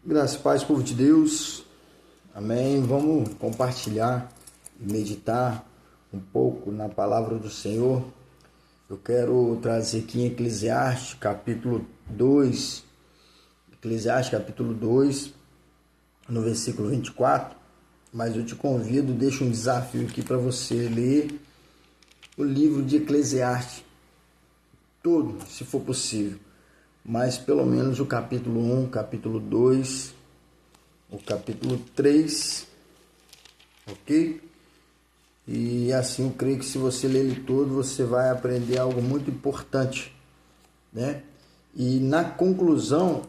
Graças e paz, povo de Deus. Amém. Vamos compartilhar e meditar um pouco na palavra do Senhor. Eu quero trazer aqui em Eclesiastes, capítulo 2. Eclesiastes, capítulo 2, no versículo 24. Mas eu te convido, deixo um desafio aqui para você ler o livro de Eclesiastes todo, se for possível. Mas pelo menos o capítulo 1, capítulo 2, o capítulo 3, ok? E assim eu creio que se você ler ele todo, você vai aprender algo muito importante, né? E na conclusão,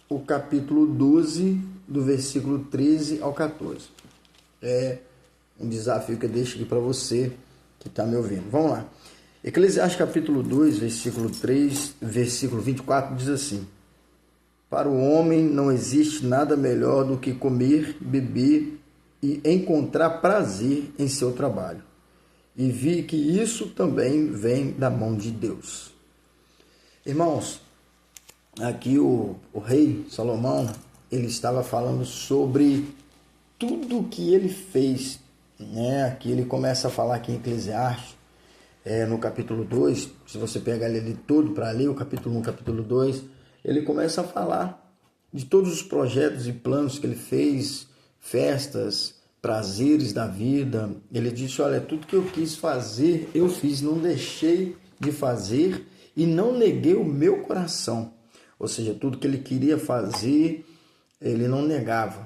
o capítulo 12, do versículo 13 ao 14. É um desafio que eu deixo aqui para você que está me ouvindo. Vamos lá. Eclesiastes capítulo 2, versículo 3, versículo 24 diz assim: Para o homem não existe nada melhor do que comer, beber e encontrar prazer em seu trabalho. E vi que isso também vem da mão de Deus. Irmãos, aqui o rei Salomão, ele estava falando sobre tudo que ele fez, né? Aqui ele começa a falar aqui em Eclesiastes, no capítulo 2, se você pegar ele todo para ler, o capítulo 1, capítulo 2, ele começa a falar de todos os projetos e planos que ele fez, festas, prazeres da vida. Ele disse, olha, tudo que eu quis fazer, eu fiz, não deixei de fazer e não neguei o meu coração. Ou seja, tudo que ele queria fazer, ele não negava.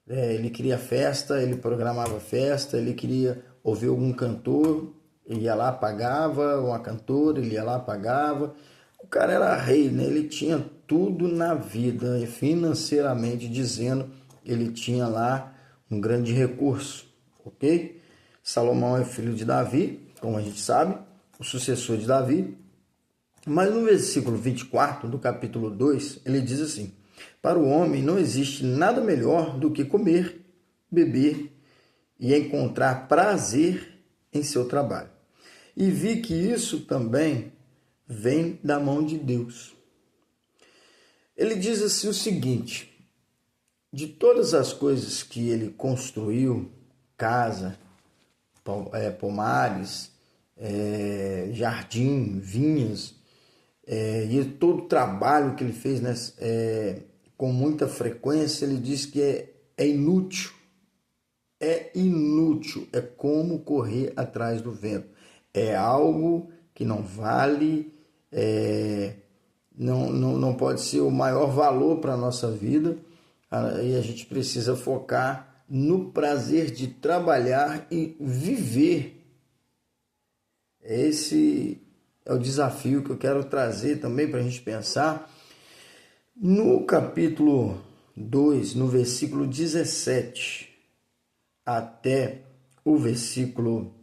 Ele queria festa, ele programava festa, ele queria ouvir algum cantor, ele ia lá, pagava, uma cantora, ele ia lá, pagava. O cara era rei, né? Ele tinha tudo na vida, e financeiramente dizendo, ele tinha lá um grande recurso, ok? Salomão é filho de Davi, como a gente sabe, o sucessor de Davi. Mas no versículo 24 do capítulo 2, ele diz assim: Para o homem não existe nada melhor do que comer, beber e encontrar prazer em seu trabalho. E vi que isso também vem da mão de Deus. Ele diz assim o seguinte: de todas as coisas que ele construiu, casa, pomares, jardim, vinhas, e todo o trabalho que ele fez, né, com muita frequência, ele diz que é inútil. É inútil, é como correr atrás do vento. É algo que não vale, não pode ser o maior valor para a nossa vida, e a gente precisa focar no prazer de trabalhar e viver. Esse é o desafio que eu quero trazer também para a gente pensar. No capítulo 2, no versículo 17 até o versículo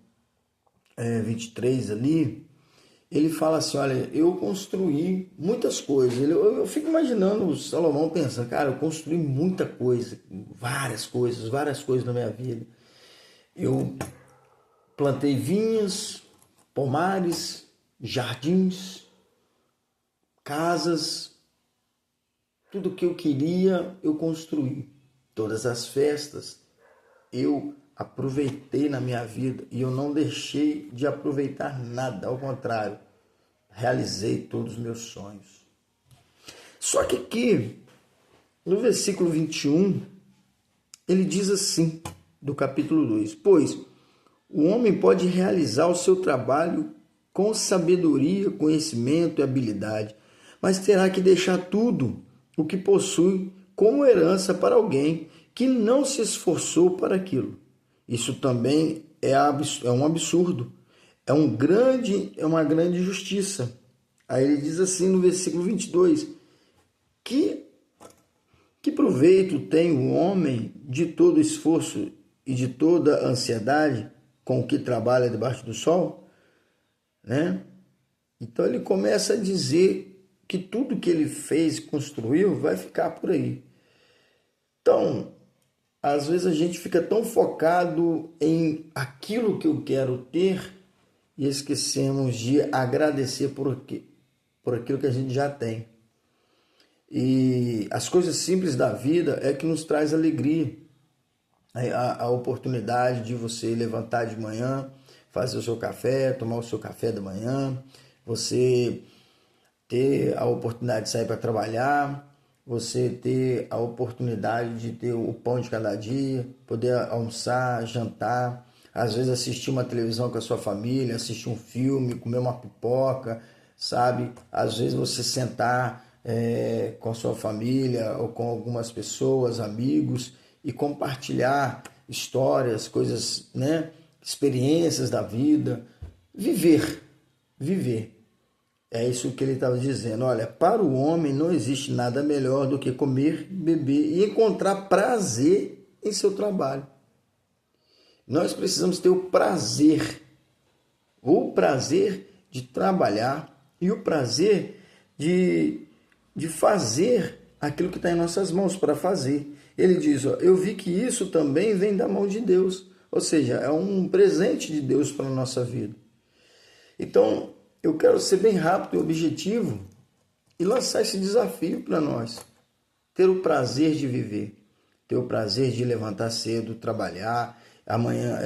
23 ali, ele fala assim, olha, eu construí muitas coisas. Eu fico imaginando o Salomão pensando, cara, eu construí muita coisa, várias coisas na minha vida. Eu plantei vinhas, pomares, jardins, casas, tudo que eu queria eu construí. Todas as festas eu aproveitei na minha vida e eu não deixei de aproveitar nada, ao contrário, realizei todos os meus sonhos. Só que aqui, no versículo 21, ele diz assim, do capítulo 2, pois o homem pode realizar o seu trabalho com sabedoria, conhecimento e habilidade, mas terá que deixar tudo o que possui como herança para alguém que não se esforçou para aquilo. Isso também é um absurdo, é uma grande injustiça. Aí ele diz assim no versículo 22, que proveito tem o homem de todo esforço e de toda ansiedade com o que trabalha debaixo do sol? Né? Então ele começa a dizer que tudo que ele fez, construiu, vai ficar por aí. Então, às vezes a gente fica tão focado em aquilo que eu quero ter e esquecemos de agradecer por aquilo que a gente já tem. E as coisas simples da vida é que nos traz alegria. A oportunidade de você levantar de manhã, fazer o seu café, tomar o seu café da manhã, você ter a oportunidade de sair para trabalhar, você ter a oportunidade de ter o pão de cada dia, poder almoçar, jantar, às vezes assistir uma televisão com a sua família, assistir um filme, comer uma pipoca, sabe? Às vezes você sentar com a sua família ou com algumas pessoas, amigos, e compartilhar histórias, coisas, né? Experiências da vida, viver. É isso que ele estava dizendo. Olha, para o homem não existe nada melhor do que comer, beber e encontrar prazer em seu trabalho. Nós precisamos ter o prazer de trabalhar e o prazer de fazer aquilo que está em nossas mãos para fazer. Ele diz, ó, eu vi que isso também vem da mão de Deus, ou seja, é um presente de Deus para a nossa vida. Então, eu quero ser bem rápido e objetivo e lançar esse desafio para nós. Ter o prazer de viver, ter o prazer de levantar cedo, trabalhar. Amanhã,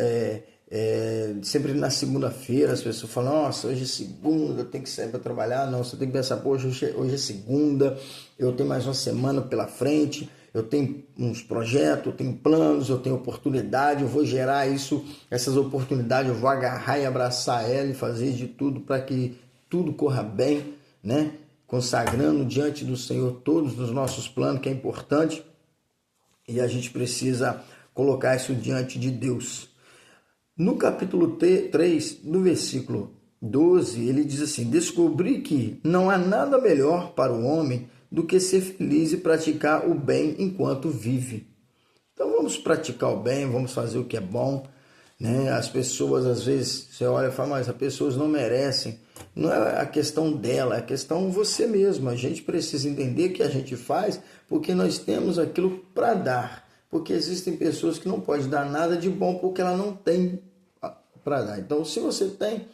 sempre na segunda-feira, as pessoas falam, nossa, hoje é segunda, eu tenho que sair para trabalhar. Não, você tem que pensar, poxa, hoje é segunda, eu tenho mais uma semana pela frente, eu tenho uns projetos, eu tenho planos, eu tenho oportunidade, eu vou gerar essas oportunidades, eu vou agarrar e abraçar ela e fazer de tudo para que tudo corra bem, né? Consagrando diante do Senhor todos os nossos planos, que é importante, e a gente precisa colocar isso diante de Deus. No capítulo 3, no versículo 12, ele diz assim, descobri que não há nada melhor para o homem do que ser feliz e praticar o bem enquanto vive. Então vamos praticar o bem, vamos fazer o que é bom, né? As pessoas, às vezes, você olha e fala, mas as pessoas não merecem. Não é a questão dela, é a questão você mesmo. A gente precisa entender que a gente faz porque nós temos aquilo para dar. Porque existem pessoas que não podem dar nada de bom porque ela não tem para dar. Então, se você tem,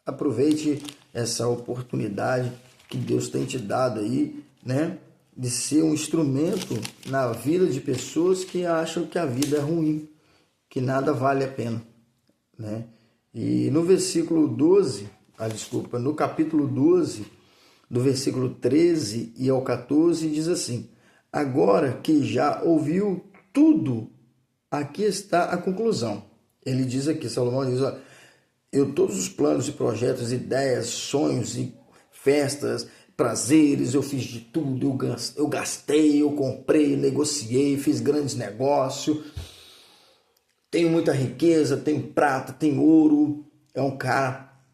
aproveite essa oportunidade que Deus tem te dado aí, né, de ser um instrumento na vida de pessoas que acham que a vida é ruim, que nada vale a pena, né? E no versículo 12, no capítulo 12, do versículo 13 e ao 14, diz assim, agora que já ouviu tudo, aqui está a conclusão. Ele diz aqui, Salomão diz, ó, todos os planos e projetos, ideias, sonhos e festas, prazeres, eu fiz de tudo, eu gastei, eu comprei, negociei, fiz grandes negócios, tenho muita riqueza, tenho prata, tenho ouro,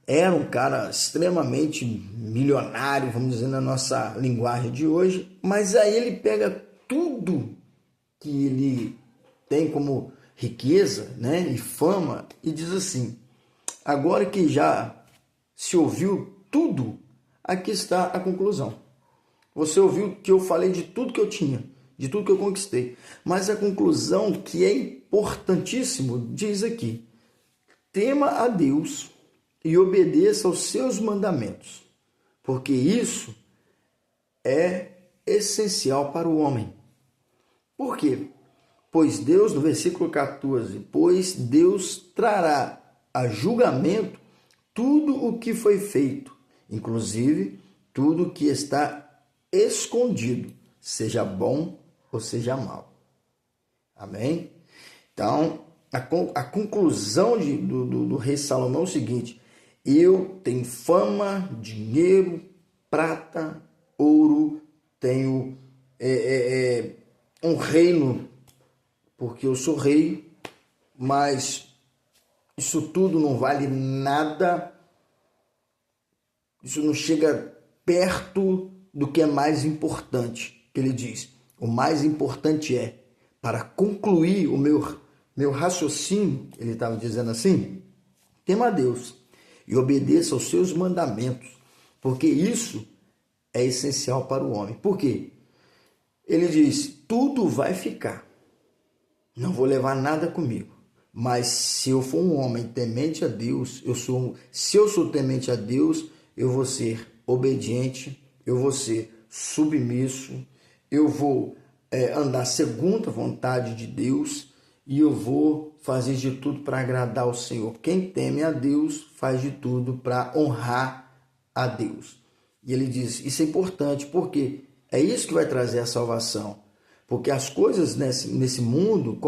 era um cara extremamente milionário, vamos dizer na nossa linguagem de hoje, mas aí ele pega tudo que ele tem como riqueza, né, e fama e diz assim, agora que já se ouviu tudo, aqui está a conclusão. Você ouviu que eu falei de tudo que eu tinha, de tudo que eu conquistei. Mas a conclusão, que é importantíssimo, diz aqui, tema a Deus e obedeça aos seus mandamentos, porque isso é essencial para o homem. Por quê? Pois Deus, no versículo 14, pois Deus trará a julgamento tudo o que foi feito, inclusive tudo o que está escondido, seja bom ou seja mal. Amém? Então, a conclusão do rei Salomão é o seguinte, eu tenho fama, dinheiro, prata, ouro, tenho um reino, porque eu sou rei, mas isso tudo não vale nada, isso não chega perto do que é mais importante. Ele diz, o mais importante é, para concluir o meu raciocínio, ele estava dizendo assim, tema a Deus e obedeça aos seus mandamentos, porque isso é essencial para o homem. Por quê? Ele diz, tudo vai ficar, não vou levar nada comigo. Mas se eu for um homem temente a Deus, se eu sou temente a Deus, eu vou ser obediente, eu vou ser submisso, eu vou andar segundo a vontade de Deus e eu vou fazer de tudo para agradar ao Senhor. Quem teme a Deus faz de tudo para honrar a Deus. E ele diz, isso é importante, porque é isso que vai trazer a salvação. Porque as coisas nesse mundo,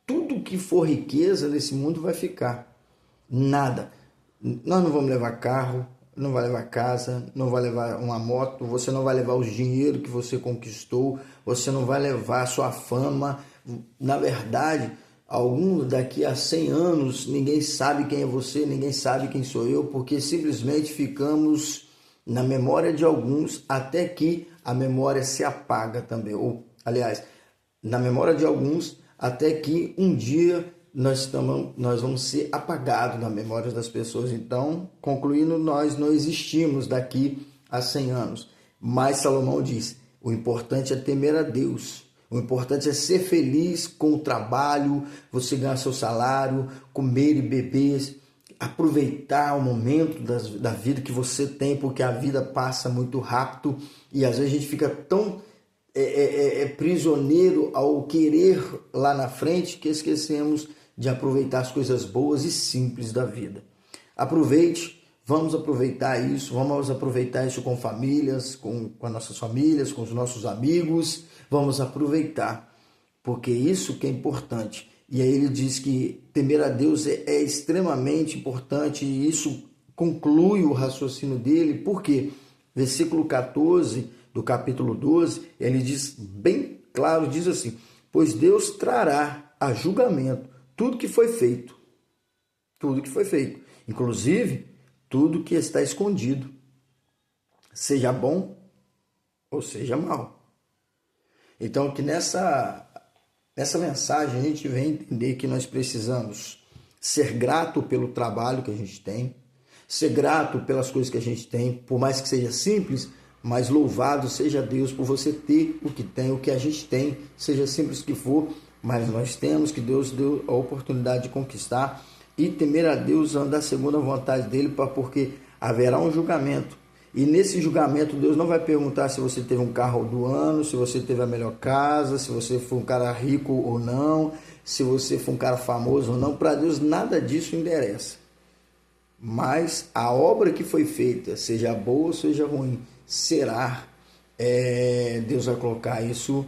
tudo que for riqueza nesse mundo vai ficar. Nada. Nós não vamos levar carro, não vai levar casa, não vai levar uma moto, você não vai levar o dinheiro que você conquistou, você não vai levar a sua fama. Na verdade, daqui a 100 anos, ninguém sabe quem é você, ninguém sabe quem sou eu, porque simplesmente ficamos na memória de alguns até que a memória se apaga também. Ou, aliás, na memória de alguns até que um dia nós vamos ser apagados na memória das pessoas. Então, concluindo, nós não existimos daqui a 100 anos. Mas Salomão diz, o importante é temer a Deus. O importante é ser feliz com o trabalho, você ganhar seu salário, comer e beber, aproveitar o momento da vida que você tem, porque a vida passa muito rápido e às vezes a gente fica tão prisioneiro ao querer lá na frente que esquecemos de aproveitar as coisas boas e simples da vida. Aproveite, vamos aproveitar isso com famílias, com as nossas famílias, com os nossos amigos, vamos aproveitar, porque isso que é importante. E aí ele diz que temer a Deus é extremamente importante e isso conclui o raciocínio dele, porque versículo 14 do capítulo 12, ele diz bem claro, diz assim, pois Deus trará a julgamento tudo que foi feito, inclusive tudo que está escondido, seja bom ou seja mal. Então que nessa mensagem a gente vem entender que nós precisamos ser grato pelo trabalho que a gente tem, ser grato pelas coisas que a gente tem, por mais que seja simples, mas louvado seja Deus por você ter o que tem, o que a gente tem, seja simples que for, mas nós temos, que Deus deu a oportunidade de conquistar e temer a Deus, andar segundo a vontade dele, porque haverá um julgamento. E nesse julgamento Deus não vai perguntar se você teve um carro do ano, se você teve a melhor casa, se você foi um cara rico ou não, se você foi um cara famoso ou não. Para Deus nada disso interessa. Mas a obra que foi feita, seja boa ou seja ruim, Deus vai colocar isso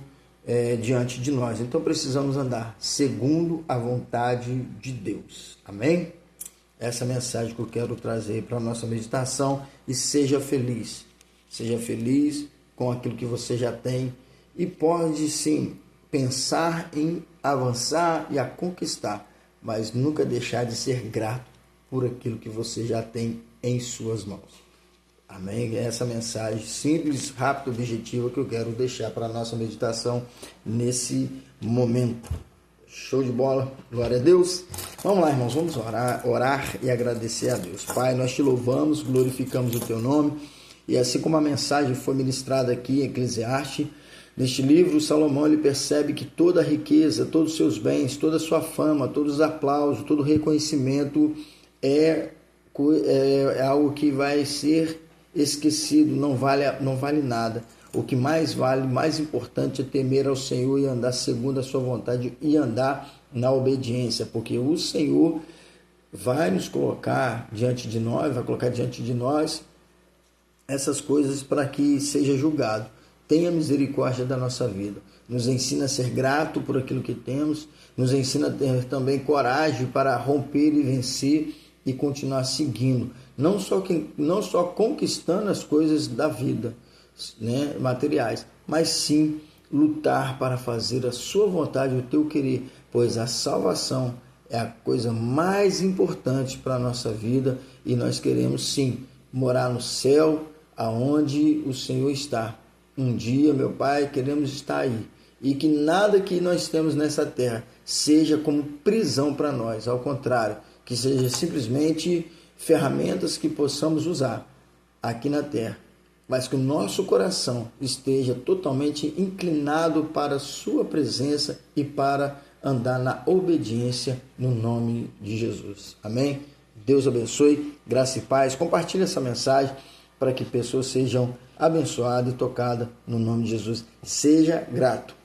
diante de nós. Então precisamos andar segundo a vontade de Deus. Amém? Essa mensagem que eu quero trazer para a nossa meditação. E seja feliz com aquilo que você já tem e pode sim pensar em avançar e a conquistar, mas nunca deixar de ser grato por aquilo que você já tem em suas mãos. Amém? É essa mensagem simples, rápida, objetiva que eu quero deixar para a nossa meditação nesse momento. Show de bola, glória a Deus. Vamos lá, irmãos, vamos orar e agradecer a Deus. Pai, nós te louvamos, glorificamos o teu nome. E assim como a mensagem foi ministrada aqui em Eclesiastes, neste livro, Salomão ele percebe que toda a riqueza, todos os seus bens, toda a sua fama, todos os aplausos, todo o reconhecimento é algo que vai ser esquecido, não vale nada. O que mais vale, mais importante é temer ao Senhor e andar segundo a sua vontade e andar na obediência, porque o Senhor vai colocar diante de nós essas coisas para que seja julgado. Tenha misericórdia da nossa vida. Nos ensina a ser grato por aquilo que temos, nos ensina a ter também coragem para romper e vencer e continuar seguindo, não só conquistando as coisas da vida, né, materiais, mas sim lutar para fazer a sua vontade, o teu querer, pois a salvação é a coisa mais importante para a nossa vida e nós queremos sim morar no céu, aonde o Senhor está. Um dia, meu Pai, queremos estar aí e que nada que nós temos nessa terra seja como prisão para nós, ao contrário, que seja simplesmente ferramentas que possamos usar aqui na terra, mas que o nosso coração esteja totalmente inclinado para a sua presença e para andar na obediência no nome de Jesus. Amém? Deus abençoe, graça e paz. Compartilhe essa mensagem para que pessoas sejam abençoadas e tocadas no nome de Jesus. Seja grato.